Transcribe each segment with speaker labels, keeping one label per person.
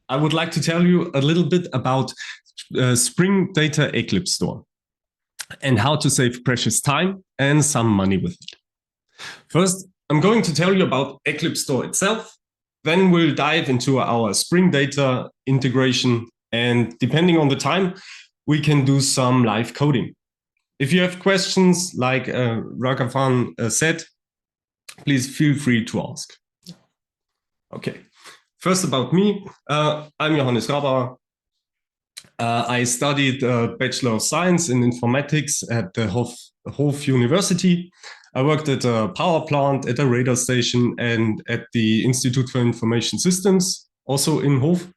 Speaker 1: I would like to tell you a little bit about Spring-Data-Eclipse-Store and how to save precious time and some money with it. First, I'm going to tell you about Eclipse Store itself. Then we'll dive into our Spring Data integration, and depending on the time, we can do some live coding. If you have questions, like Raghavan said, please feel free to ask. Okay, first about me, I'm Johannes Rabauer. I studied Bachelor of Science in Informatics at the Hof University. I worked at a power plant, at a radar station, and at the Institute for Information Systems, also in Hof.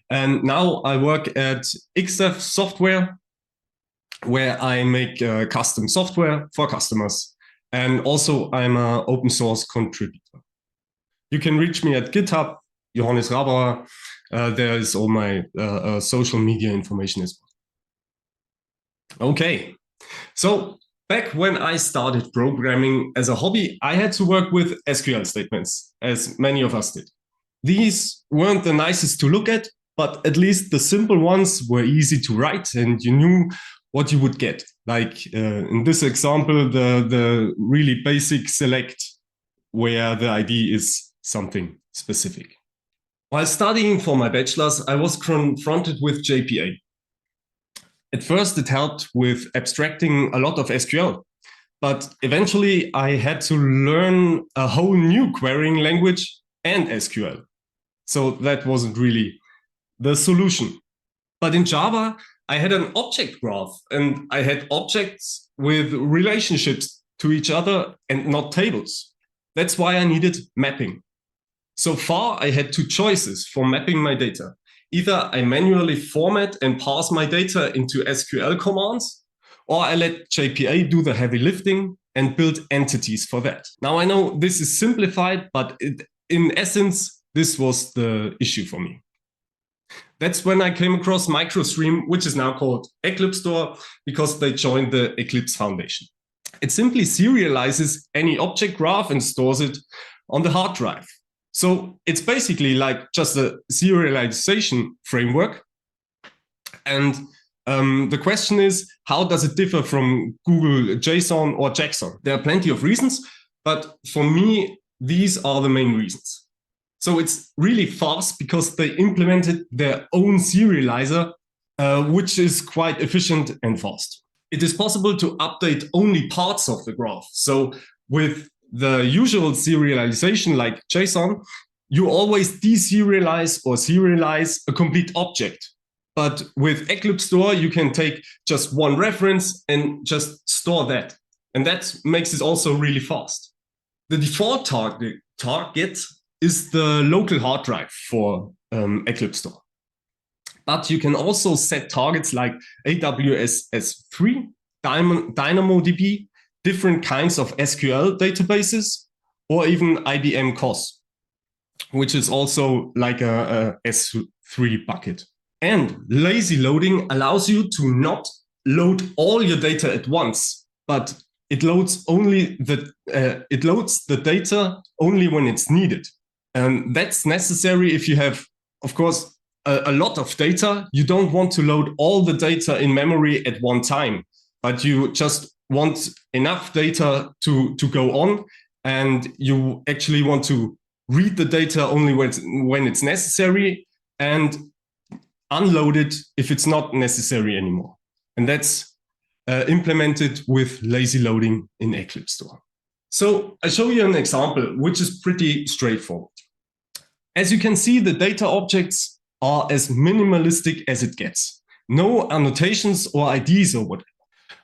Speaker 1: And now I work at XDEF Software, where I make custom software for customers. And also I'm an open source contributor. You can reach me at GitHub, Johannes Rabauer. There is all my social media information as well. Okay, so back when I started programming as a hobby, I had to work with SQL statements, as many of us did. These weren't the nicest to look at, but at least the simple ones were easy to write and you knew what you would get. Like in this example, the really basic select where the ID is something specific. While studying for my bachelor's, I was confronted with JPA. At first, it helped with abstracting a lot of SQL, but eventually I had to learn a whole new querying language and SQL. So that wasn't really the solution. But in Java, I had an object graph and I had objects with relationships to each other and not tables. That's why I needed mapping. So far, I had two choices for mapping my data. Either I manually format and parse my data into SQL commands, or I let JPA do the heavy lifting and build entities for that. Now I know this is simplified, but in essence, this was the issue for me. That's when I came across MicroStream, which is now called Eclipse Store, because they joined the Eclipse Foundation. It simply serializes any object graph and stores it on the hard drive. So it's basically like just a serialization framework. And the question is, how does it differ from Google JSON or JSON? There are plenty of reasons, but for me, these are the main reasons. So it's really fast because they implemented their own serializer, which is quite efficient and fast. It is possible to update only parts of the graph. So with the usual serialization like JSON, you always deserialize or serialize a complete object. But with Eclipse Store, you can take just one reference and just store that. And that makes it also really fast. The default target is the local hard drive for Eclipse Store. But you can also set targets like AWS S3, DynamoDB, different kinds of SQL databases, or even IBM COS, which is also like a S3 bucket. And lazy loading allows you to not load all your data at once, but it loads the data only when it's needed. And that's necessary if you have, of course, a lot of data. You don't want to load all the data in memory at one time, but you just want enough data to go on, and you actually want to read the data only when it's necessary and unload it if it's not necessary anymore. And that's implemented with lazy loading in Eclipse Store. So I show you an example, which is pretty straightforward. As you can see, the data objects are as minimalistic as it gets. No annotations or IDs or whatever.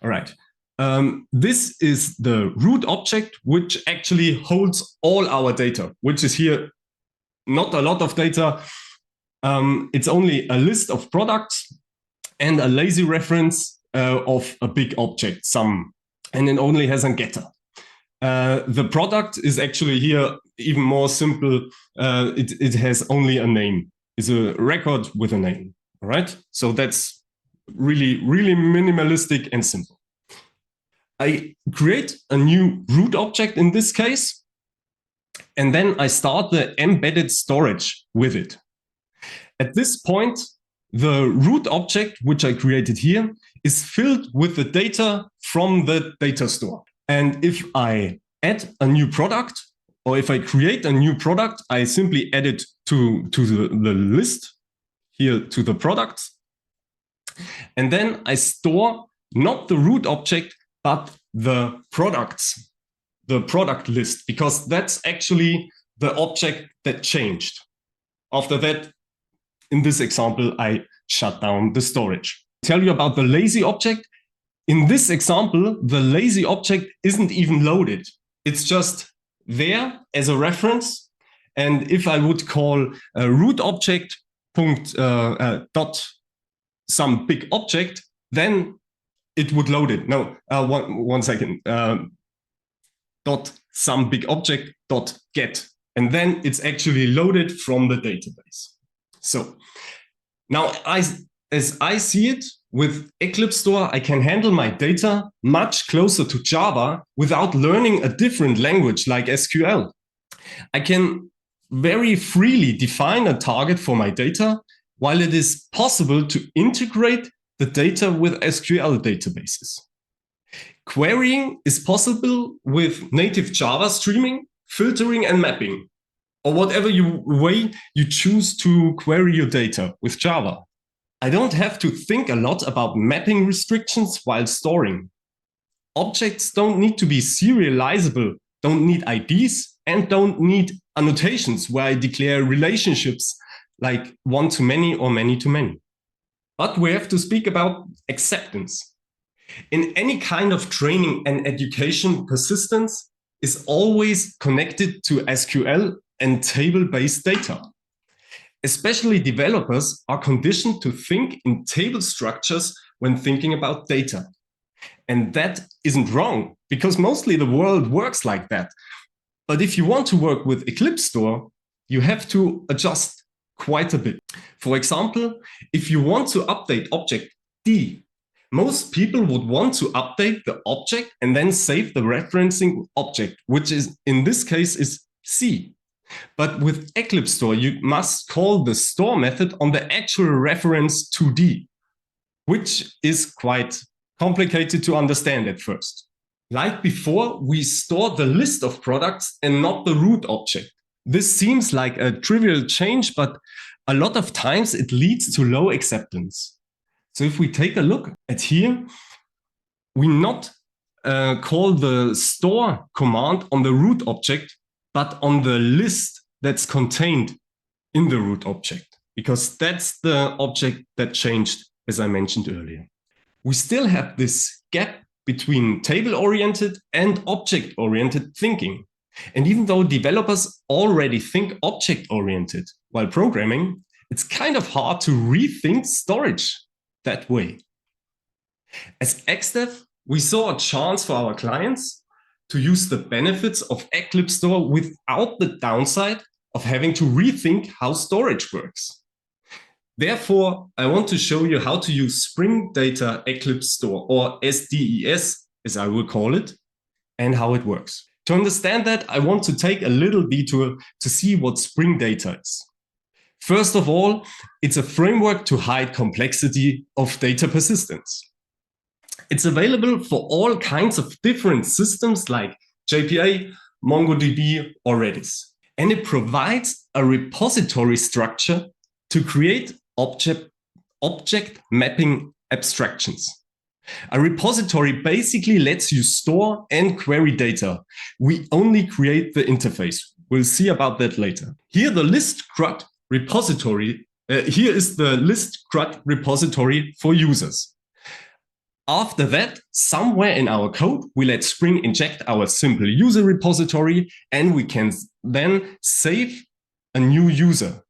Speaker 1: All right. This is the root object, which actually holds all our data, which is here not a lot of data. It's only a list of products and a lazy reference of a big object, sum, and it only has a getter. The product is actually here even more simple. It has only a name. It's a record with a name. All right. So that's really, really minimalistic and simple. I create a new root object in this case, and then I start the embedded storage with it. At this point, the root object, which I created here, is filled with the data from the data store. And if I add a new product, or if I create a new product, I simply add it to the list here to the products. And then I store not the root object, but the products, the product list, because that's actually the object that changed. After that, in this example, I shut down the storage. I'll tell you about the lazy object. In this example, the lazy object isn't even loaded. It's just there as a reference. And if I would call a root object dot some big object, then it would load it. No, one second. Dot some big object dot get. And then it's actually loaded from the database. So now, as I see it, with Eclipse Store, I can handle my data much closer to Java without learning a different language like SQL. I can very freely define a target for my data, while it is possible to integrate the data with SQL databases. Querying is possible with native Java streaming, filtering, and mapping, or whatever way you choose to query your data with Java. I don't have to think a lot about mapping restrictions while storing. Objects don't need to be serializable, don't need IDs, and don't need annotations where I declare relationships like one-to-many or many-to-many. But we have to speak about acceptance. In any kind of training and education, persistence is always connected to SQL and table-based data. Especially developers are conditioned to think in table structures when thinking about data. And that isn't wrong, because mostly the world works like that. But if you want to work with Eclipse Store, you have to adjust quite a bit. For example, if you want to update object D, most people would want to update the object and then save the referencing object, which is in this case is C. But with Eclipse Store, you must call the store method on the actual reference to D, which is quite complicated to understand at first. Like before, we store the list of products and not the root object. This seems like a trivial change, but a lot of times it leads to low acceptance. So if we take a look at here, we not call the store command on the root object, but on the list that's contained in the root object, because that's the object that changed, as I mentioned earlier. We still have this gap between table-oriented and object-oriented thinking. And even though developers already think object-oriented while programming, it's kind of hard to rethink storage that way. As XDev, we saw a chance for our clients to use the benefits of Eclipse Store without the downside of having to rethink how storage works. Therefore, I want to show you how to use Spring-Data-Eclipse-Store, or SDES, as I will call it, and how it works. To understand that, I want to take a little detour to see what Spring Data is. First of all, it's a framework to hide complexity of data persistence. It's available for all kinds of different systems like JPA, MongoDB, or Redis. And it provides a repository structure to create object mapping abstractions. A repository basically lets you store and query data. We only create the interface. We'll see about that later. Here the list CRUD repository, here is the list CRUD repository for users. After that, somewhere in our code, we let Spring inject our simple user repository, and we can then save a new user.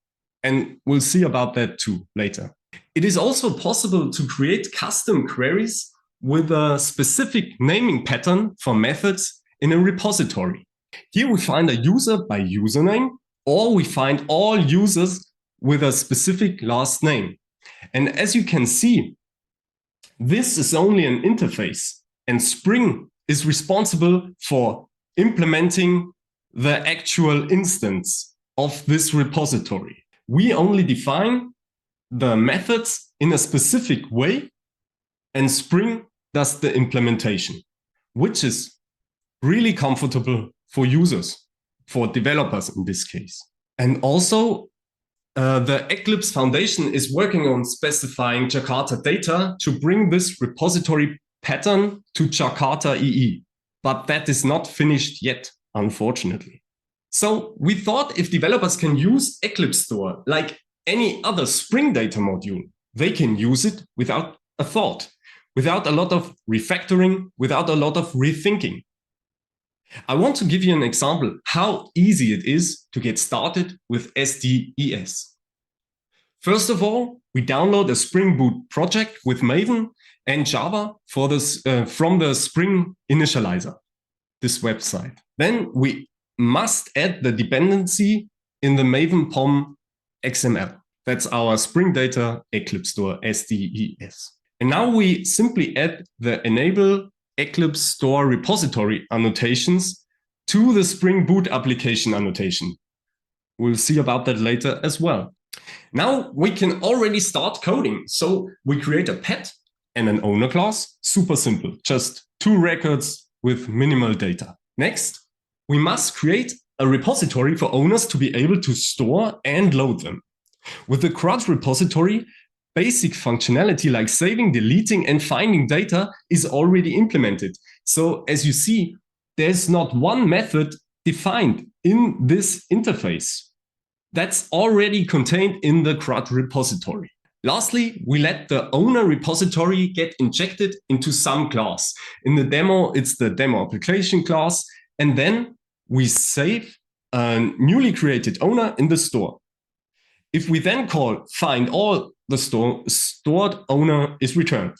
Speaker 1: And we'll see about that too later. It is also possible to create custom queries with a specific naming pattern for methods in a repository. Here we find a user by username, or we find all users with a specific last name. And as you can see, this is only an interface, and Spring is responsible for implementing the actual instance of this repository. We only define the methods in a specific way, and Spring does the implementation, which is really comfortable for users, for developers in this case. And also, the Eclipse Foundation is working on specifying Jakarta data to bring this repository pattern to Jakarta EE. But that is not finished yet, unfortunately. So we thought if developers can use Eclipse-Store like any other Spring Data module, they can use it without a thought, without a lot of refactoring, without a lot of rethinking. I want to give you an example how easy it is to get started with SDES. First of all, we download a Spring Boot project with Maven and Java for this, from the Spring Initializer, this website. Then we must add the dependency in the Maven POM XML. That's our Spring-Data-Eclipse-Store, SDES. And now we simply add the enable Eclipse-Store repository annotations to the Spring Boot application annotation. We'll see about that later as well. Now we can already start coding. So we create a pet and an owner class. Super simple, just 2 records with minimal data. Next, we must create a repository for owners to be able to store and load them. With the CRUD repository, basic functionality like saving, deleting, and finding data is already implemented. So as you see, there's not one method defined in this interface. That's already contained in the CRUD repository. Lastly, we let the owner repository get injected into some class. In the demo, it's the demo application class. And then we save a newly created owner in the store. If we then call find all, the stored owner is returned.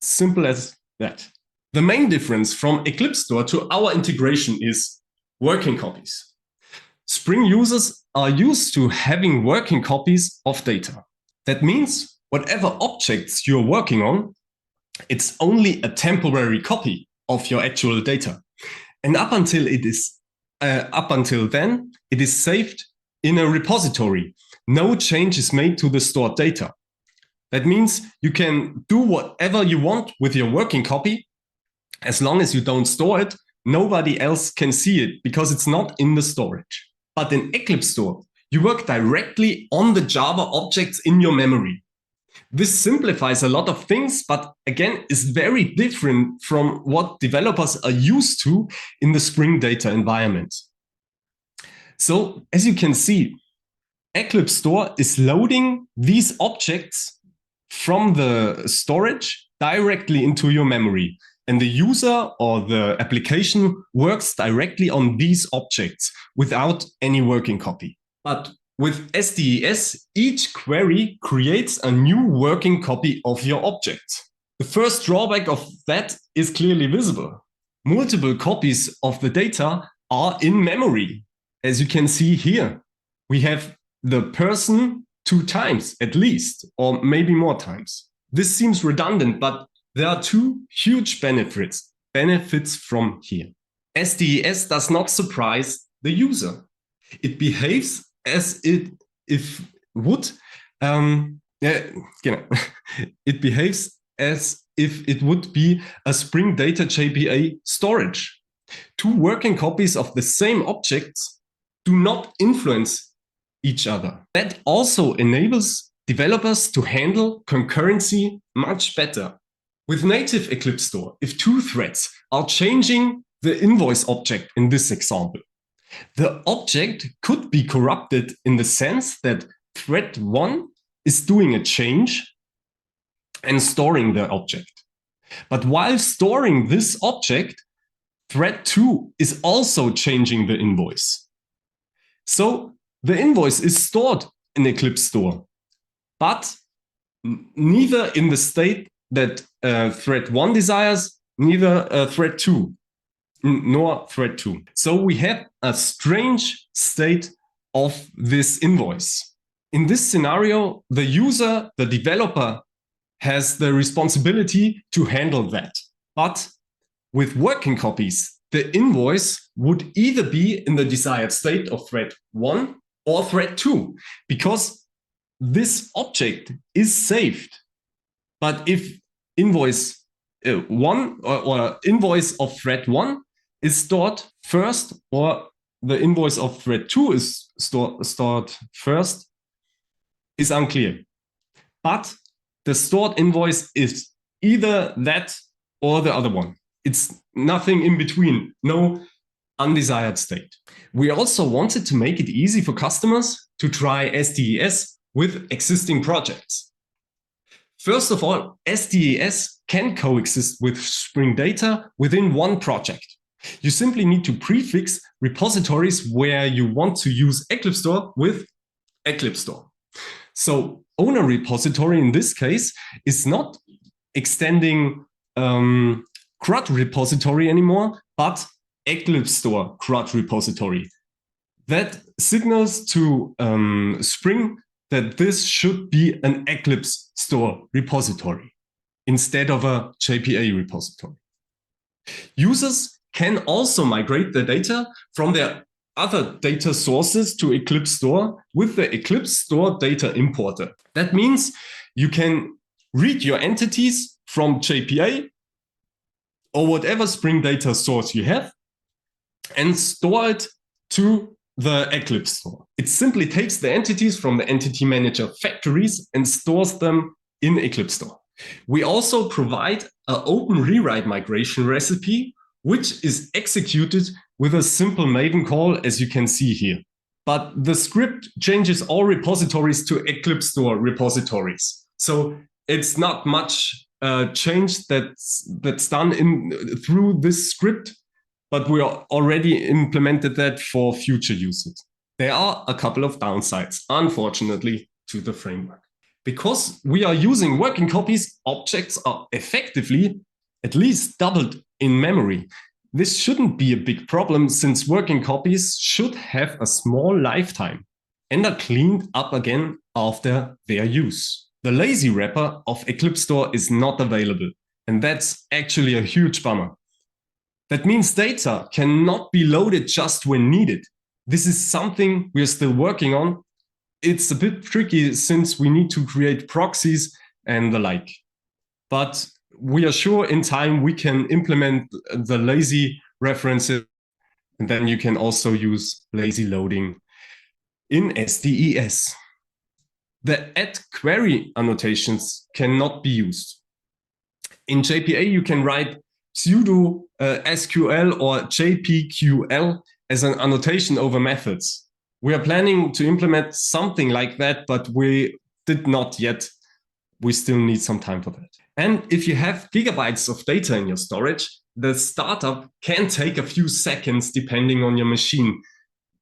Speaker 1: Simple as that. The main difference from Eclipse-Store to our integration is working copies. Spring users are used to having working copies of data. That means whatever objects you're working on, it's only a temporary copy of your actual data. And up until then, it is saved in a repository. No change is made to the stored data. That means you can do whatever you want with your working copy. As long as you don't store it, nobody else can see it because it's not in the storage. But in Eclipse-Store, you work directly on the Java objects in your memory. This simplifies a lot of things, but again, is very different from what developers are used to in the Spring Data environment. So as you can see, Eclipse-Store is loading these objects from the storage directly into your memory. And the user or the application works directly on these objects without any working copy. But with SDES, each query creates a new working copy of your object. The first drawback of that is clearly visible. Multiple copies of the data are in memory. As you can see here, we have the person 2 times at least, or maybe more times. This seems redundant, but there are 2 huge benefits from here. SDES does not surprise the user. It behaves as it would be a Spring Data JPA storage. 2 working copies of the same objects do not influence each other. That also enables developers to handle concurrency much better. With native Eclipse-Store, if 2 threads are changing the invoice object in this example, the object could be corrupted in the sense that thread 1 is doing a change and storing the object. But while storing this object, thread 2 is also changing the invoice. So the invoice is stored in Eclipse-Store, but neither in the state that thread 1 desires, neither thread 2, nor thread 2. So we have a strange state of this invoice. In this scenario, the user, the developer, has the responsibility to handle that. But with working copies, the invoice would either be in the desired state of thread 1 or thread 2, because this object is saved. But if invoice 1 or invoice of thread 1 is stored first, or the invoice of thread 2 is stored first, is unclear. But the stored invoice is either that or the other one. It's nothing in between, no undesired state. We also wanted to make it easy for customers to try SDES with existing projects. First of all, SDES can coexist with Spring Data within one project. You simply need to prefix repositories where you want to use Eclipse-Store with Eclipse-Store. So owner repository in this case is not extending CRUD repository anymore, but Eclipse-Store CRUD repository. That signals to Spring that this should be an Eclipse-Store repository instead of a JPA repository. Users can also migrate their data from their other data sources to Eclipse-Store with the Eclipse-Store data importer. That means you can read your entities from JPA or whatever Spring Data source you have and store it to the Eclipse-Store. It simply takes the entities from the entity manager factories and stores them in Eclipse-Store. We also provide an open rewrite migration recipe, which is executed with a simple Maven call, as you can see here. But the script changes all repositories to Eclipse-Store repositories. So it's not much change that's done through this script, but we already implemented that for future usage. There are a couple of downsides, unfortunately, to the framework. Because we are using working copies, objects are effectively at least doubled in memory. This shouldn't be a big problem since working copies should have a small lifetime and are cleaned up again after their use. The lazy wrapper of Eclipse-Store is not available, and that's actually a huge bummer. That means data cannot be loaded just when needed. This is something we are still working on. It's a bit tricky since we need to create proxies and the like. But we are sure in time we can implement the lazy references, and then you can also use lazy loading in SDES. The add query annotations cannot be used. In JPA, you can write pseudo SQL or JPQL as an annotation over methods. We are planning to implement something like that, but we did not yet. We still need some time for that. And if you have gigabytes of data in your storage, the startup can take a few seconds depending on your machine.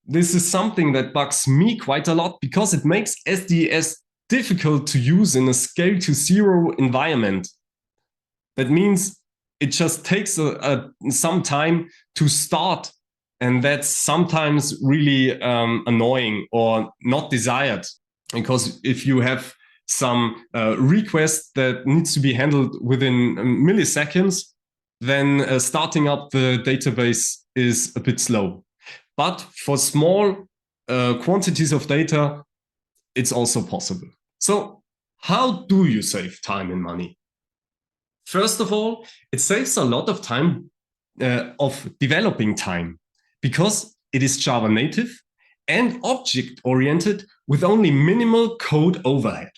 Speaker 1: This is something that bugs me quite a lot because it makes SDES difficult to use in a scale to zero environment. That means it just takes some time to start, and that's sometimes really annoying or not desired, because if you have some request that needs to be handled within milliseconds, then starting up the database is a bit slow. But for small quantities of data, it's also possible. So how do you save time and money? First of all, it saves a lot of time of developing time because it is Java native and object-oriented with only minimal code overhead.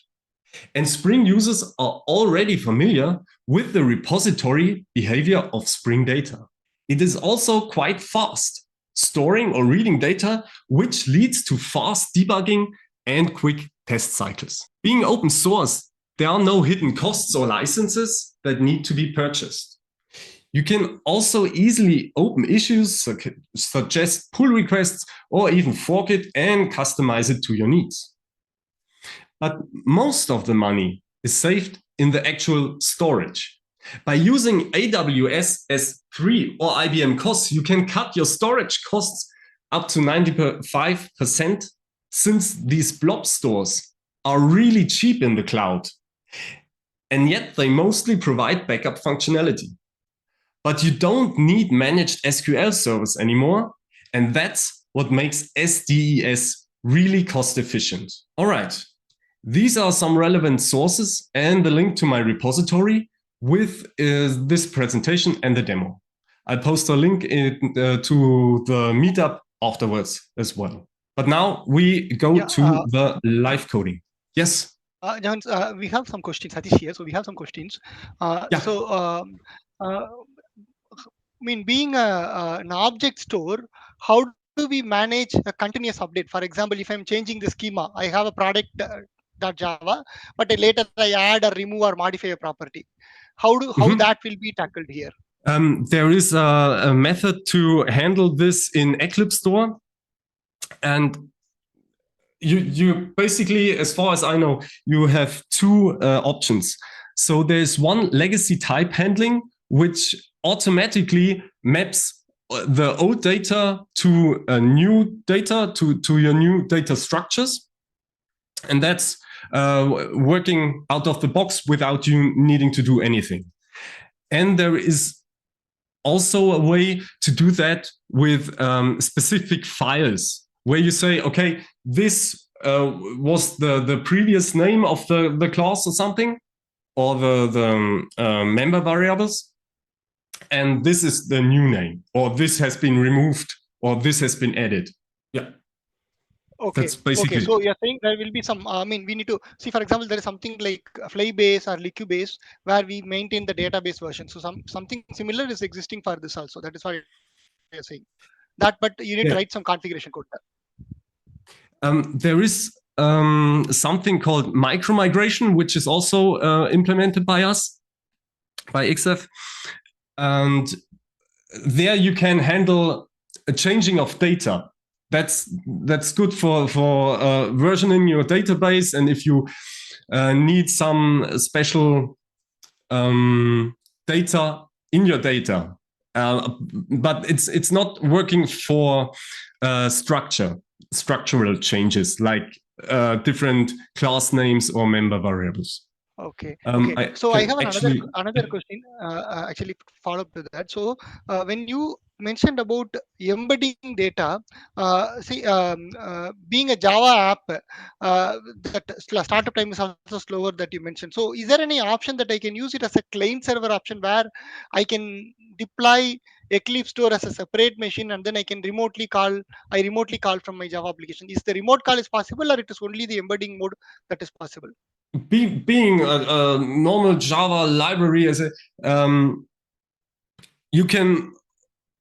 Speaker 1: And Spring users are already familiar with the repository behavior of Spring Data. It is also quite fast, storing or reading data, which leads to fast debugging and quick test cycles. Being open source, there are no hidden costs or licenses that need to be purchased. You can also easily open issues, suggest pull requests, or even fork it and customize it to your needs. But most of the money is saved in the actual storage. By using AWS S3 or IBM costs, you can cut your storage costs up to 95%, since these blob stores are really cheap in the cloud. And yet they mostly provide backup functionality. But you don't need managed SQL servers anymore, and that's what makes SDES really cost efficient. All right, These are some relevant sources and the link to my repository with this presentation and the demo. I'll post a link to the meetup afterwards as well. But now we go to the live coding. Yes?
Speaker 2: John, we have some questions. Satish here. So we have some questions. Yeah. I mean, being an object store, how do we manage a continuous update? For example, if I'm changing the schema, I have a product .java, but later I add or remove or modify a property. How that will be tackled here?
Speaker 1: There is a method to handle this in Eclipse-Store, and you basically, as far as I know, you have two options. So there's one legacy type handling, which automatically maps the old data to new data, to your new data structures. And that's working out of the box without you needing to do anything. And there is also a way to do that with specific files, where you say, okay, this was the previous name of the class or something, or the member variables, and this is the new name, or this has been removed, or this has been added. Yeah.
Speaker 2: Okay. That's basically okay. So you're saying there will be some, I mean, we need to see, for example, there is something like Flybase or Liquibase where we maintain the database version. So something similar is existing for this also. That is what you're saying. That, but you need to write some configuration code there.
Speaker 1: There is something called micro-migration, which is also implemented by us, by XF. And there you can handle a changing of data. That's good for versioning your database, and if you need some special data in your data, but it's not working for structural changes like different class names or member variables.
Speaker 2: Okay. Okay. So I have another question. Actually, follow up to that. So when you mentioned about embedding data, being a Java app, that startup time is also slower that you mentioned. So is there any option that I can use it as a client server option where I can deploy Eclipse-Store as a separate machine and then I can remotely call from my Java application? Is the remote call is possible, or it is only the embedding mode that is possible?
Speaker 1: Being a normal Java library, you can,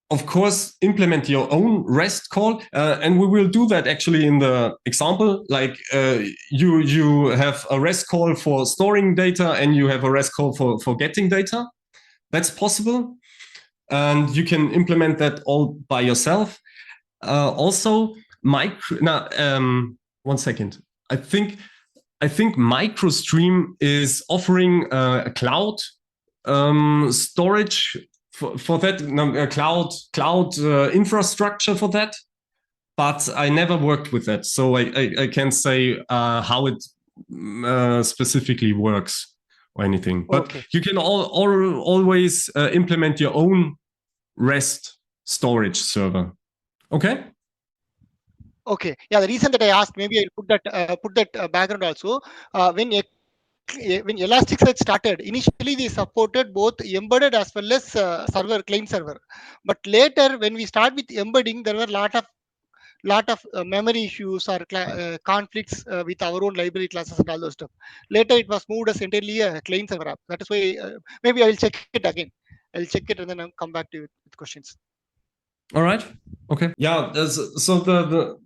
Speaker 1: of course, implement your own REST call, and we will do that actually in the example. Like you have a REST call for storing data, and you have a REST call for getting data. That's possible, and you can implement that all by yourself. Also, one second. I think MicroStream is offering a cloud storage for that, cloud infrastructure for that, but I never worked with that, so I can't say how it specifically works or anything. But okay, you can always implement your own REST storage server. Okay.
Speaker 2: Okay. Yeah. The reason that I asked, maybe I'll put that background also. When Elasticsearch started, initially they supported both embedded as well as client server. But later, when we start with embedding, there were a lot of memory issues or conflicts with our own library classes and all those stuff. Later, it was moved as entirely a client server app. That is why maybe I will check it again. I'll check it and then I'll come back to you with questions.
Speaker 1: All right. Okay. Yeah. So the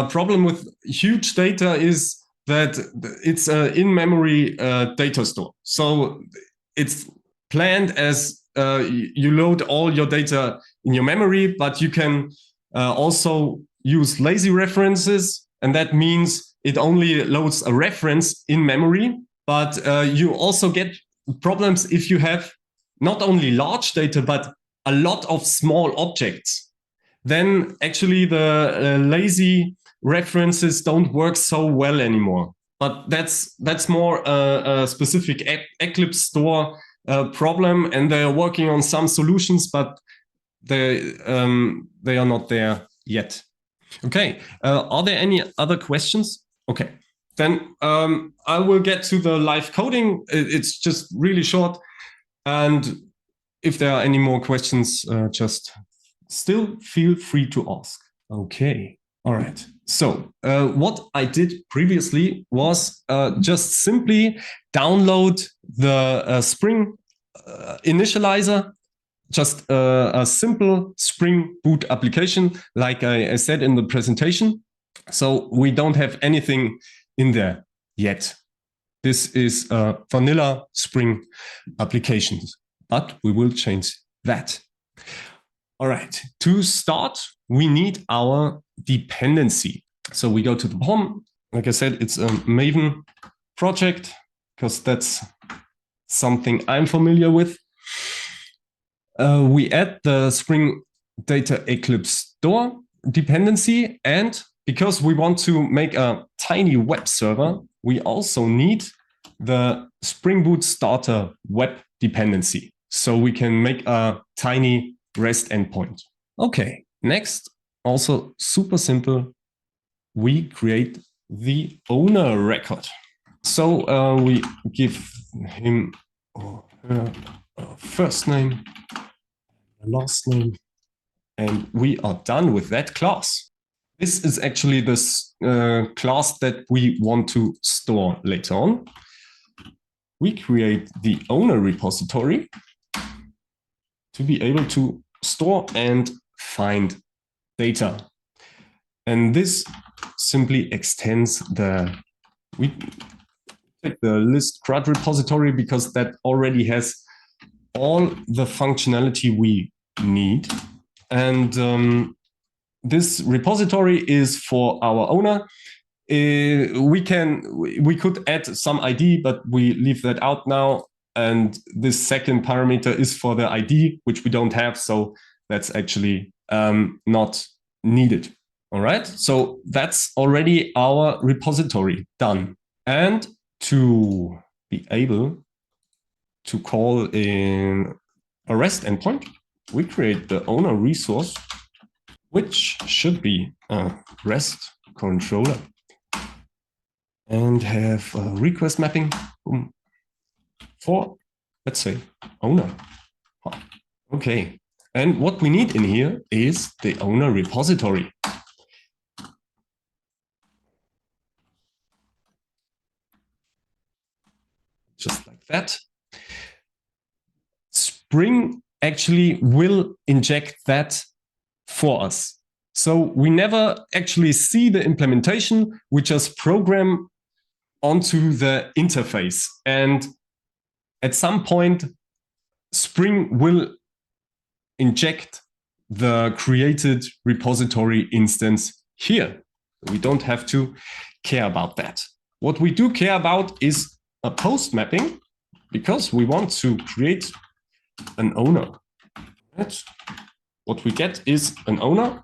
Speaker 1: problem with huge data is that it's an in-memory data store. So it's planned as you load all your data in your memory, but you can also use lazy references, and that means it only loads a reference in memory. But you also get problems if you have not only large data, but a lot of small objects. Then actually the lazy references don't work so well anymore. But that's more a specific Eclipse-Store problem, and they are working on some solutions, but they are not there yet. Okay, are there any other questions? Okay, then I will get to the live coding. It's just really short. And if there are any more questions, just still feel free to ask. Okay. All right. So what I did previously was just simply download the Spring initializer, just a simple Spring Boot application, like I said in the presentation. So we don't have anything in there yet. This is a vanilla Spring application, but we will change that. All right, to start, we need our dependency. So we go to the POM. Like I said, it's a Maven project because that's something I'm familiar with. We add the Spring-Data-Eclipse-Store dependency, and because we want to make a tiny web server, we also need the Spring Boot Starter web dependency. So we can make a tiny REST endpoint. Okay, next, also super simple, we create the owner record. So we give him or her first name, last name, and we are done with that class. This is actually this class that we want to store later on. We create the owner repository to be able to store and find data. And this simply extends we take the list CRUD repository because that already has all the functionality we need. And this repository is for our owner. We could add some ID, but we leave that out now. And this second parameter is for the ID, which we don't have. So that's actually not needed. All right. So that's already our repository done. And to be able to call in a REST endpoint, we create the owner resource, which should be a REST controller, and have a request mapping for, let's say, owner. Okay, and what we need in here is the owner repository. Just like that. Spring actually will inject that for us. So we never actually see the implementation. We just program onto the interface. And at some point, Spring will inject the created repository instance here. We don't have to care about that. What we do care about is a post mapping, because we want to create an owner. Right? What we get is an owner,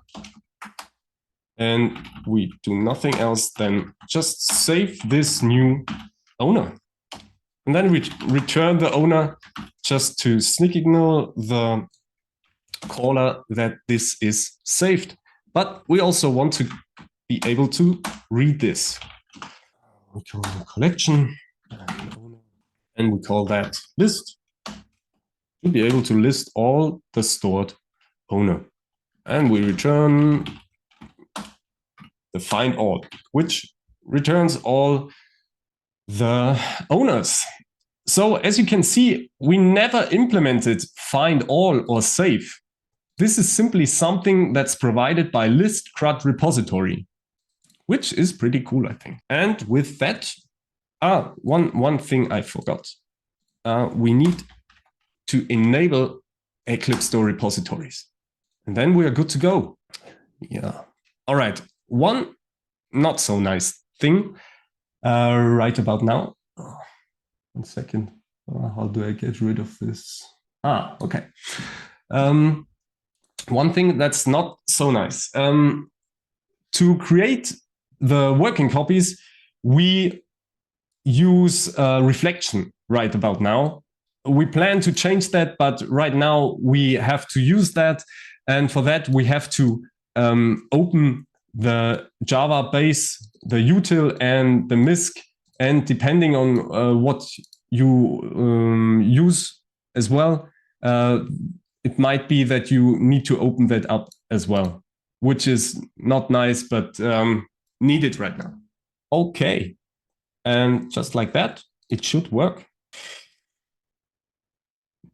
Speaker 1: and we do nothing else than just save this new owner. And then we return the owner just to signal the caller that this is saved. But we also want to be able to read this. We call the collection, and we call that list, to be able to list all the stored owner. And we return the find all, which returns all the owners. So as you can see, we never implemented find all or save. This is simply something that's provided by list CRUD repository, which is pretty cool, I think. And with that, one thing I forgot. We need to enable Eclipse-Store repositories. And then we are good to go. Yeah. All right. One not so nice thing right about now. Oh, 1 second. How do I get rid of this? Okay. One thing that's not so nice. To create the working copies, we use reflection right about now. We plan to change that, but right now we have to use that. And for that, we have to open the Java base the util and the misc, and depending on what you use as well, it might be that you need to open that up as well, which is not nice, but needed right now. Okay, and just like that, it should work.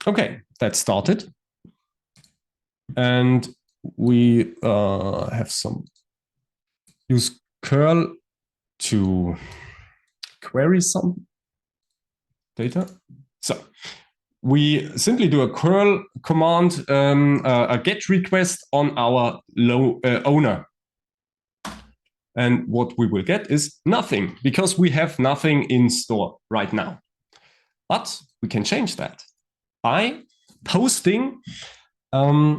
Speaker 1: Okay, that started. And we have some use curl to query some data. So we simply do a curl command, a get request on our owner. And what we will get is nothing, because we have nothing in store right now. But we can change that by posting a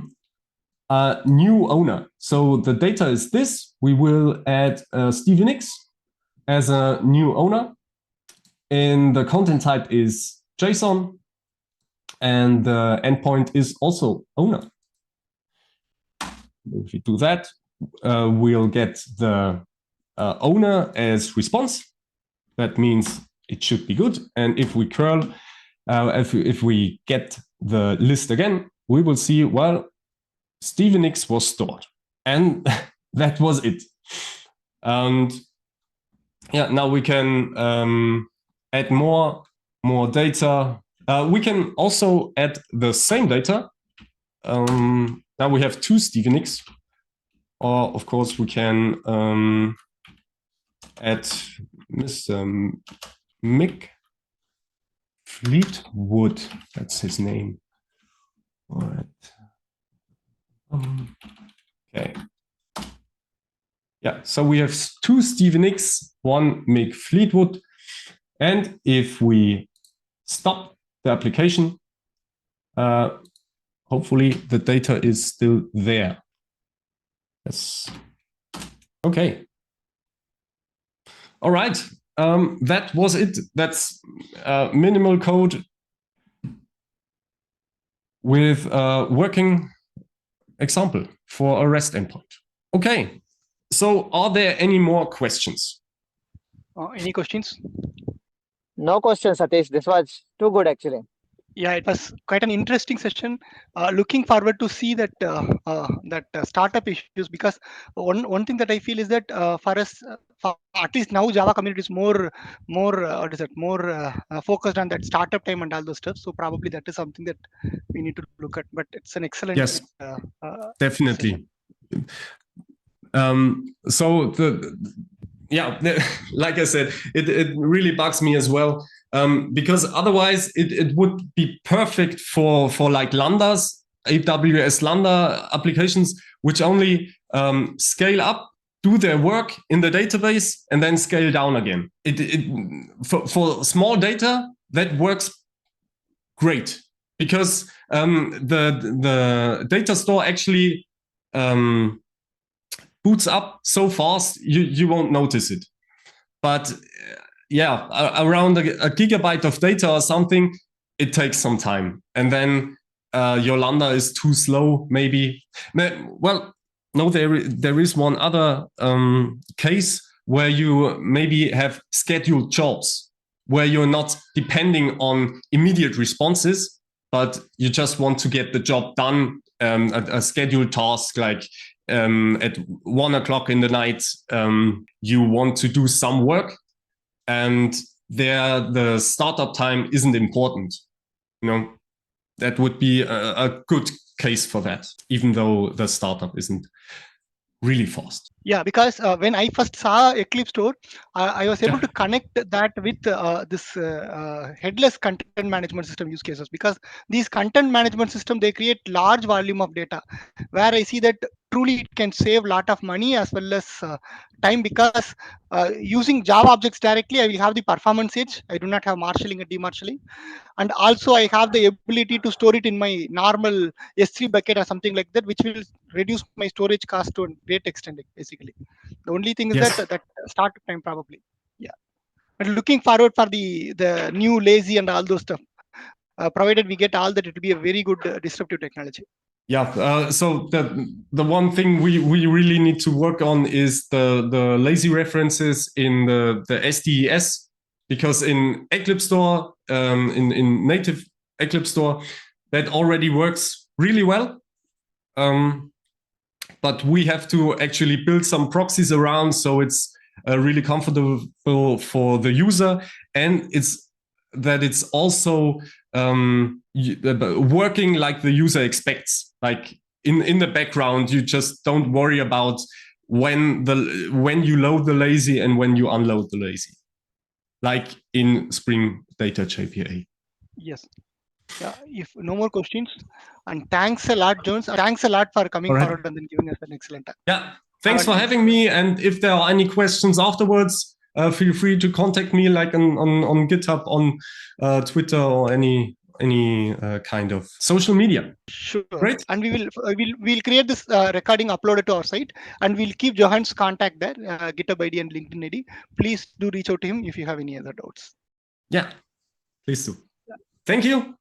Speaker 1: new owner. So the data is this. We will add Stevie Nicks as a new owner. And the content type is JSON. And the endpoint is also owner. If we do that, we'll get the owner as response. That means it should be good. And if we curl, if we get the list again, we will see, well, Stevie Nicks was stored. And that was it. And yeah, now we can add more data. We can also add the same data. Now we have two Stevie Nicks. Or of course we can add Mr. Mick Fleetwood. That's his name. All right. Okay. Yeah, so we have two Stevie Nicks, one Mick Fleetwood. And if we stop the application, hopefully the data is still there. Yes. Okay. All right. That was it. That's minimal code with a working example for a REST endpoint. Okay. So are there any more questions?
Speaker 2: Any questions?
Speaker 3: No questions, Satish. This was too good, actually.
Speaker 2: Yeah, it was quite an interesting session. Looking forward to see that startup issues, because one thing that I feel is that for us, for at least now, Java community is more focused on that startup time and all those stuff. So probably that is something that we need to look at. But it's an excellent.
Speaker 1: Yes, definitely. So like I said, it really bugs me as well. Because otherwise it would be perfect for like Lambdas, AWS Lambda applications, which only scale up, do their work in the database, and then scale down again. For small data, that works great, because the data store actually boots up so fast you won't notice it. But yeah, around a gigabyte of data or something, it takes some time. And then your Lambda is too slow, maybe. Well, no, there is one other case where you maybe have scheduled jobs, where you're not depending on immediate responses, but you just want to get the job done, a scheduled task, like at 1 o'clock in the night, you want to do some work. And there, the startup time isn't important. You know, that would be a good case for that, even though the startup isn't really fast.
Speaker 2: Yeah, because when I first saw Eclipse-Store, I was able to connect that with this headless content management system use cases, because these content management system, they create large volume of data, where I see that truly it can save a lot of money as well as time, because using Java objects directly, I will have the performance edge. I do not have marshalling and demarshalling. And also I have the ability to store it in my normal S3 bucket or something like that, which will reduce my storage cost to a great extent, basically. The only thing is that startup time probably. Yeah. But looking forward for the new lazy and all those stuff. Provided we get all that, it will be a very good disruptive technology.
Speaker 1: Yeah, so the one thing we really need to work on is the lazy references in the SDES, because in Eclipse Store, in native Eclipse Store, that already works really well. But we have to actually build some proxies around, so it's really comfortable for the user, and it's also working like the user expects. Like in the background, you just don't worry about when you load the lazy and when you unload the lazy, like in Spring Data JPA.
Speaker 2: Yes. Yeah. If no more questions, and thanks a lot, Jones. Thanks a lot for coming
Speaker 1: Right.
Speaker 2: forward and then giving us an excellent time.
Speaker 1: Yeah. Thanks for having me. And if there are any questions afterwards, feel free to contact me, like on GitHub, on Twitter, or any kind of social media.
Speaker 2: Sure.
Speaker 1: Great.
Speaker 2: And we'll create this recording, upload it to our site, and we'll keep Johan's contact there, GitHub ID and LinkedIn ID. Please do reach out to him if you have any other doubts.
Speaker 1: Yeah, please do. Thank you.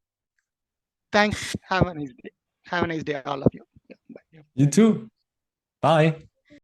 Speaker 2: Thanks. Have a nice day. Have a nice day, all of you. Yeah, bye.
Speaker 1: You too. Bye.